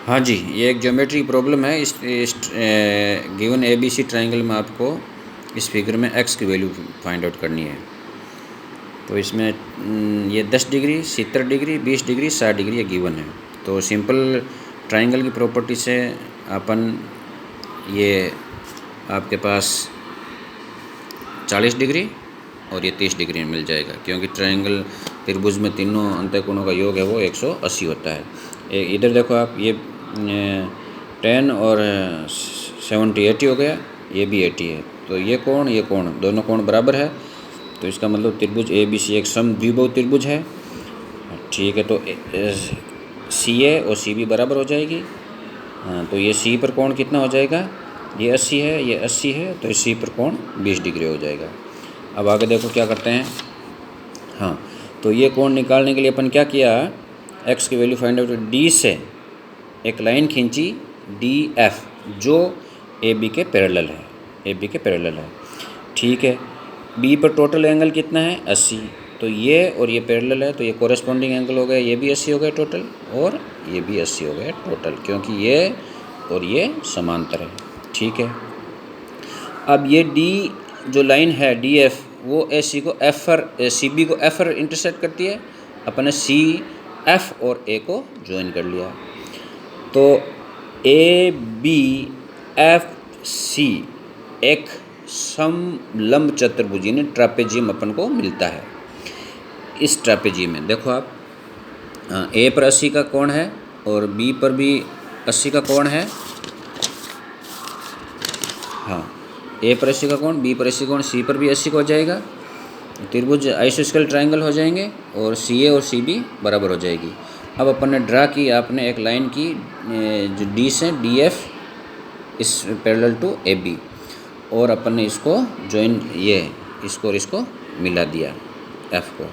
हाँ जी, ये एक ज्योमेट्री प्रॉब्लम है। इस given A B C triangle में आपको इस फिगर में एक्स की वैल्यू फाइंड आउट करनी है। तो इसमें ये 10 डिग्री, 70 डिग्री, 20 डिग्री, 60 डिग्री ये गिवन है। तो सिंपल ट्राइंगल की प्रॉपर्टी से अपन ये आपके पास 40 डिग्री और ये 30 डिग्री में मिल जाएगा, क्योंकि ट्राइंगल त्रिभुज में तीनों अंतःकोणों का योग है वो 180 होता है। इधर देखो आप, ये 10 और 70 80 हो गया, ये भी 80 है। तो ये कोण दोनों कोण बराबर है, तो इसका मतलब त्रिभुज ए बी सी एक समद्विबाहु त्रिभुज है। ठीक है, तो सी ए और सी बी बराबर हो जाएगी। हाँ, तो ये सी पर कोण कितना हो जाएगा, ये 80 है, ये 80 है, तो सी पर कोण 20 डिग्री हो जाएगा। अब आगे देखो क्या करते हैं। हाँ, तो ये कोण निकालने के लिए अपन क्या किया, एक्स की वैल्यू फाइंड आउट, डी से एक लाइन खींची डी एफ, जो ए बी के पैरेलल है, ए बी के पैरेलल है। ठीक है, बी पर टोटल एंगल कितना है, 80। तो ये और ये पैरेलल है, तो ये कोरेस्पॉन्डिंग एंगल हो गया, ये भी 80 हो गया टोटल, और ये भी 80 हो गया टोटल, क्योंकि ये और ये समांतर है। ठीक है, अब ये डी जो लाइन है डी एफ, वो ए सी को एफ पर, सी बी को एफ पर इंटरसेक्ट करती है। अपन ने सी एफ और ए को ज्वाइन कर लिया, तो ए बी एफ सी एक समलंब चतुर्भुज यानी ट्रापेजियम अपन को मिलता है। इस ट्रापेजियम में देखो आप, ए पर 80 का कोण है और बी पर भी 80 का कोण है। हाँ, ए पर 80 का कोण, बी पर 80 कोण, सी पर भी 80 का हो जाएगा। त्रिभुज आइसोस्केल ट्रायंगल हो जाएंगे और सी ए और सी बी बराबर हो जाएगी। अब अपन ने ड्रा की, आपने एक लाइन की जो डी से डी एफ इस पैरेलल टू ए बी, और अपन ने इसको ज्वाइन, ये इसको और इसको मिला दिया एफ को,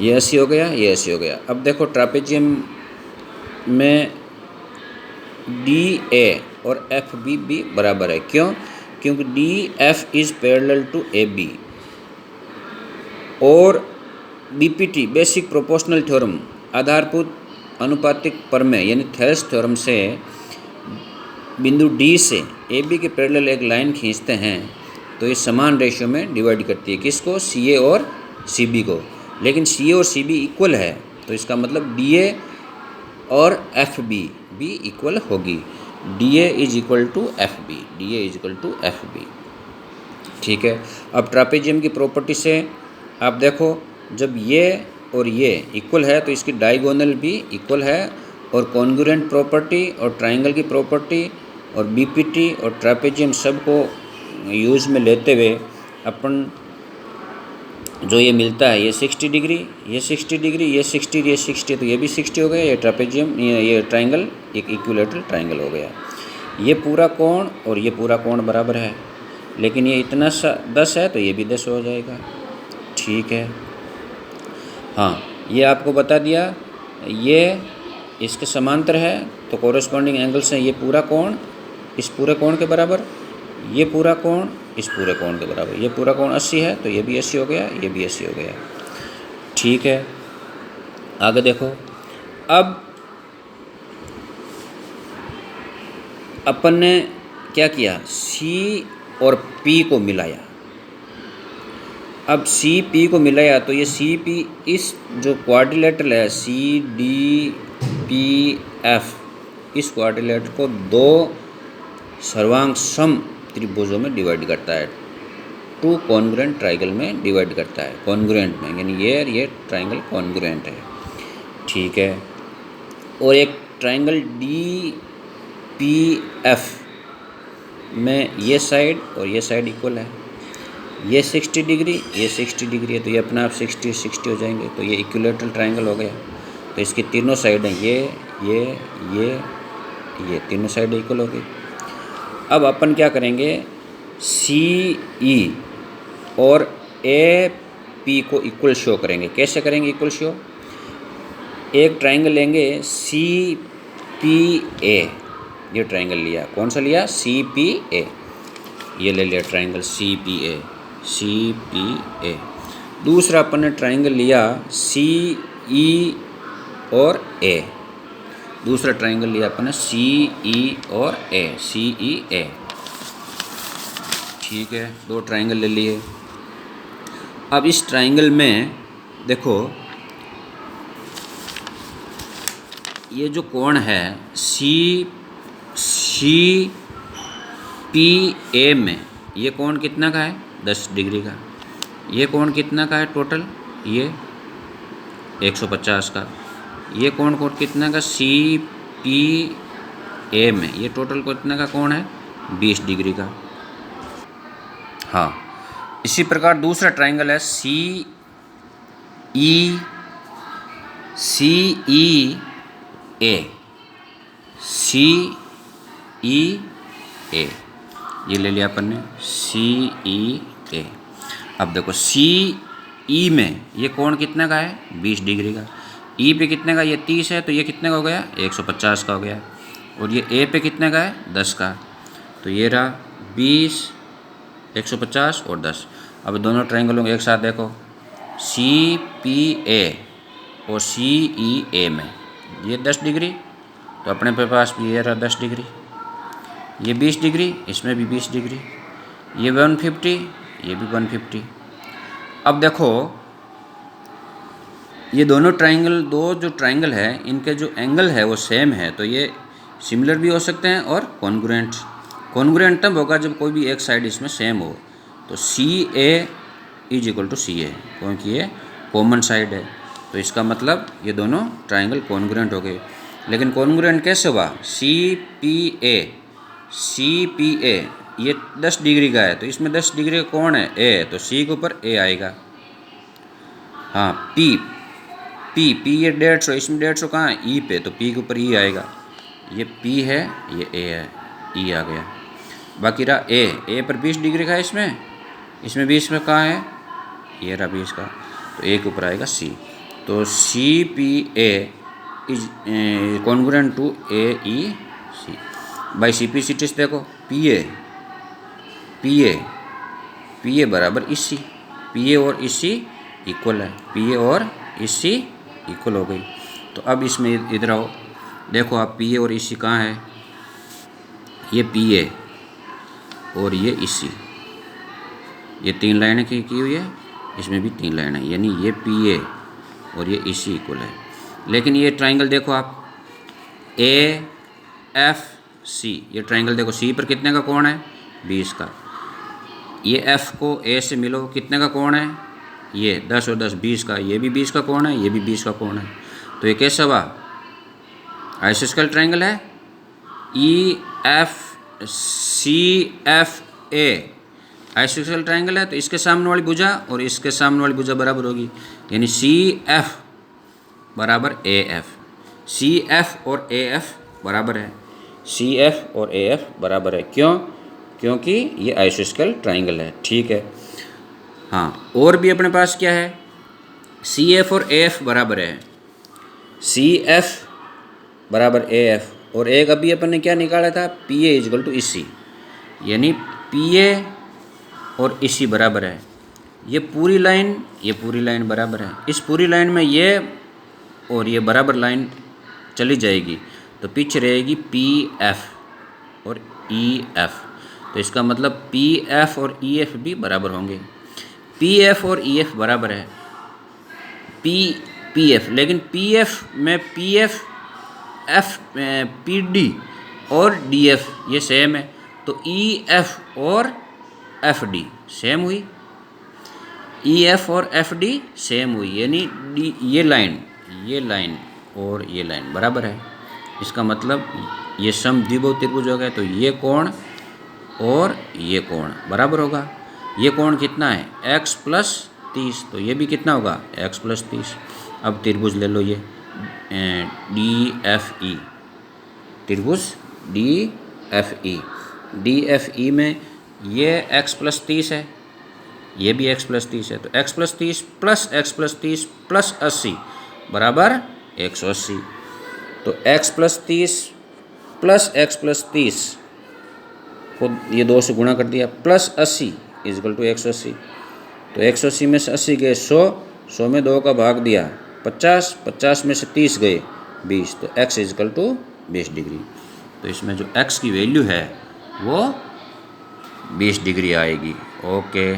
ये 80 हो गया, ये 80 हो गया। अब देखो ट्रापेजियम में डी ए और एफ बी भी बराबर है, क्यों, क्योंकि D F is parallel to A B, और बीपीटी बेसिक प्रोपोर्शनल थ्योरम आधारभूत अनुपातिक प्रमेय यानी थेल्स थ्योरम से बिंदु डी से ए बी के पैरेलल एक लाइन खींचते हैं, तो ये समान रेशियो में डिवाइड करती है, किसको, सी ए और सी बी को। लेकिन सी ए और सी बी इक्वल है, तो इसका मतलब डी ए और एफ बी भी इक्वल होगी। D A is equal to F B, D A is equal to F B. ठीक है, अब ट्रापेजियम की प्रॉपर्टी से आप देखो, जब ये और ये इक्वल है तो इसकी डायगोनल भी इक्वल है, और कॉन्ग्रुएंट प्रॉपर्टी और ट्राइंगल की प्रॉपर्टी और बीपीटी और ट्रापेजियम सब को यूज़ में लेते हुए अपन जो ये मिलता है, ये 60 डिग्री, ये 60 डिग्री, ये 60, ये 60, तो ये भी 60 हो गया। ये ट्रापेजियम, ये ट्राइंगल एक इक्विलेटरल ट्राइंगल हो गया। ये पूरा कोण और ये पूरा कोण बराबर है, लेकिन ये इतना 10 है, तो ये भी 10 हो जाएगा। ठीक है, हाँ, ये आपको बता दिया, ये इसके समांतर है, तो कोरेस्पॉन्डिंग एंगल से ये पूरा कोण इस पूरे कोण के बराबर, ये पूरा कोण इस पूरे कोण के बराबर, ये पूरा कोण 80 है, तो ये भी 80 हो गया, ये भी 80 हो गया। ठीक है, आगे देखो। अब अपन ने क्या किया, सी और पी को मिलाया। अब सी पी को मिलाया, तो ये सी पी इस जो क्वाड्रिलेटरल है सी डी पी एफ, इस क्वाड्रिलेटरल को दो सर्वांग सम त्रिभुजों में डिवाइड करता है, टू कॉन्ग्रुएंट ट्राइंगल में डिवाइड करता है, कॉन्ग्रुएंट में, यानी ये ट्राइंगल कॉन्ग्रुएंट है। ठीक है, और एक ट्राइंगल डी पी एफ में ये साइड और ये साइड इक्वल है, ये 60 डिग्री, ये 60 डिग्री है, तो ये अपना आप 60 हो जाएंगे, तो ये इक्विलेटरल ट्राइंगल हो गया। तो इसकी तीनों साइड हैं, ये तीनों साइड इक्वल हो गई। अब अपन क्या करेंगे, सी ई और ए पी को इक्वल शो करेंगे। कैसे करेंगे इक्वल शो, एक ट्राइंगल लेंगे सी पी ए, ये ट्राइंगल लिया, कौन सा लिया, सी पी ए, ये ले लिया triangle C P A, C P A. दूसरा अपन ने ट्राइंगल लिया सी ई और ए, दूसरा ट्राइंगल लिया अपन ने सी ई और ए, सी ई ए। ठीक है, दो ट्राइंगल ले लिए। अब इस ट्राइंगल में देखो ये जो कोण है सी पी ए में, ये कोण कितना का है 10 डिग्री का। ये कोण कितना का है टोटल, ये 150 का। ये कोण कितना का सी पी ए में, ये टोटल कितना का कोण है 20 डिग्री का। हाँ, इसी प्रकार दूसरा ट्राइंगल है सी ई ए, सी ई ए, ये ले लिया अपन ने सी ई ए। अब देखो सी ई में ये कोण कितने का है 20 डिग्री का। ई पे कितने का, ये 30 है, तो ये कितने का हो गया 150 का हो गया। और ये ए पे कितने का है 10 का, तो ये रहा 20, 150 और 10। अब दोनों ट्राइंगलों को एक साथ देखो, सी पी ए और सी ई ए में ये 10 डिग्री, तो अपने पे पास भी ये रहा 10 डिग्री। ये 20 डिग्री, इसमें भी 20 डिग्री। ये 150, ये भी 150। अब देखो ये दोनों ट्राइंगल, दो जो ट्राइंगल है इनके जो एंगल है वो सेम है, तो ये सिमिलर भी हो सकते हैं और कॉन्ग्रुएंट तब होगा जब कोई भी एक साइड इसमें सेम हो। तो सी ए इज इक्वल टू सी ए, क्योंकि ये कॉमन साइड है, तो इसका मतलब ये दोनों ट्राइंगल कॉन्ग्रुएंट हो गए। लेकिन कॉन्ग्रुएंट कैसे हुआ, सी पी ए ये 10 डिग्री का है, तो इसमें 10 डिग्री का कौन है ए, तो सी के ऊपर ए आएगा। हाँ, पी ये 150, इसमें 150 कहाँ है ई पे, तो पी के ऊपर ई आएगा। ये पी है, ये ए है, ई आ गया। बाकी रहा ए पर 20 डिग्री का है, इसमें 20 में कहाँ है, ये रहा 20 का, तो ए के ऊपर आएगा सी। तो C P A is congruent to A E C. By C P C टिस देखो, पी ए बराबर इसी, पी ए और इसी इक्वल है, पी ए और इसी इक्वल हो गई। तो अब इसमें इधर आओ, देखो आप पी ए और इसी कहाँ है, ये पी ए और ये इसी, ये 3 लाइनें की हुई है, इसमें भी 3 लाइन है, यानी ये पी ए और ये इसी इक्वल है। लेकिन ये ट्राइंगल देखो आप ए एफ सी, ये ट्राइंगल देखो सी पर कितने का कोण है 20 का। ये एफ को ए से मिलो, कितने का कोण है, ये 10 और 10 20 का, ये भी 20 का कोण है, ये भी 20 का कोण है। तो ये कैसा हुआ, आइसोस्केल ट्राइंगल है। E F C F A आइसोस्केल ट्राइंगल है, तो इसके सामने वाली भुजा और इसके सामने वाली भुजा बराबर होगी, यानी सी एफ बराबर ए एफ, सी एफ और ए एफ बराबर है, सी एफ और ए एफ बराबर है। क्यों, क्योंकि ये आइसोस्केल ट्राइंगल है। ठीक है, हाँ, और भी अपने पास क्या है, सी एफ और ए एफ बराबर है, सी एफ बराबर ए एफ, और एक अभी अपन ने क्या निकाला था, पी ए इजकल टू इसी, यानी पी ए और इसी बराबर है। ये पूरी लाइन बराबर है। इस पूरी लाइन में ये और ये बराबर लाइन चली जाएगी, तो पीछे रहेगी पी एफ और ई एफ, तो इसका मतलब पी एफ और ई एफ भी बराबर होंगे। पी एफ और ई एफ बराबर है पी एफ, लेकिन पी एफ में पी एफ पी डी और डी एफ ये सेम है, तो ई एफ और एफ डी सेम हुई, ई एफ और एफ डी सेम हुई, यानी डी ये लाइन और ये लाइन बराबर है। इसका मतलब ये समद्विबाहु त्रिभुज हो गया, तो ये कोण और ये कोण बराबर होगा। ये कोण कितना है x प्लस 30, तो ये भी कितना होगा x प्लस 30। अब त्रिभुज ले लो, ये डी एफ ई, त्रिभुज डी एफ ई में ये x प्लस 30 है, ये भी x प्लस 30 है, तो x plus 30 plus x plus 30 plus 80 बराबर 180। तो x plus 30 plus x plus 30 को ये 2 से गुणा कर दिया, प्लस 80 इजकल टू 180। तो 180 में से 80 गए 100, 100 में 2 का भाग दिया 50, 50 में से 30 गए 20, तो x इजकल टू 20 डिग्री। तो इसमें जो x की वैल्यू है वो 20 डिग्री आएगी। ओके।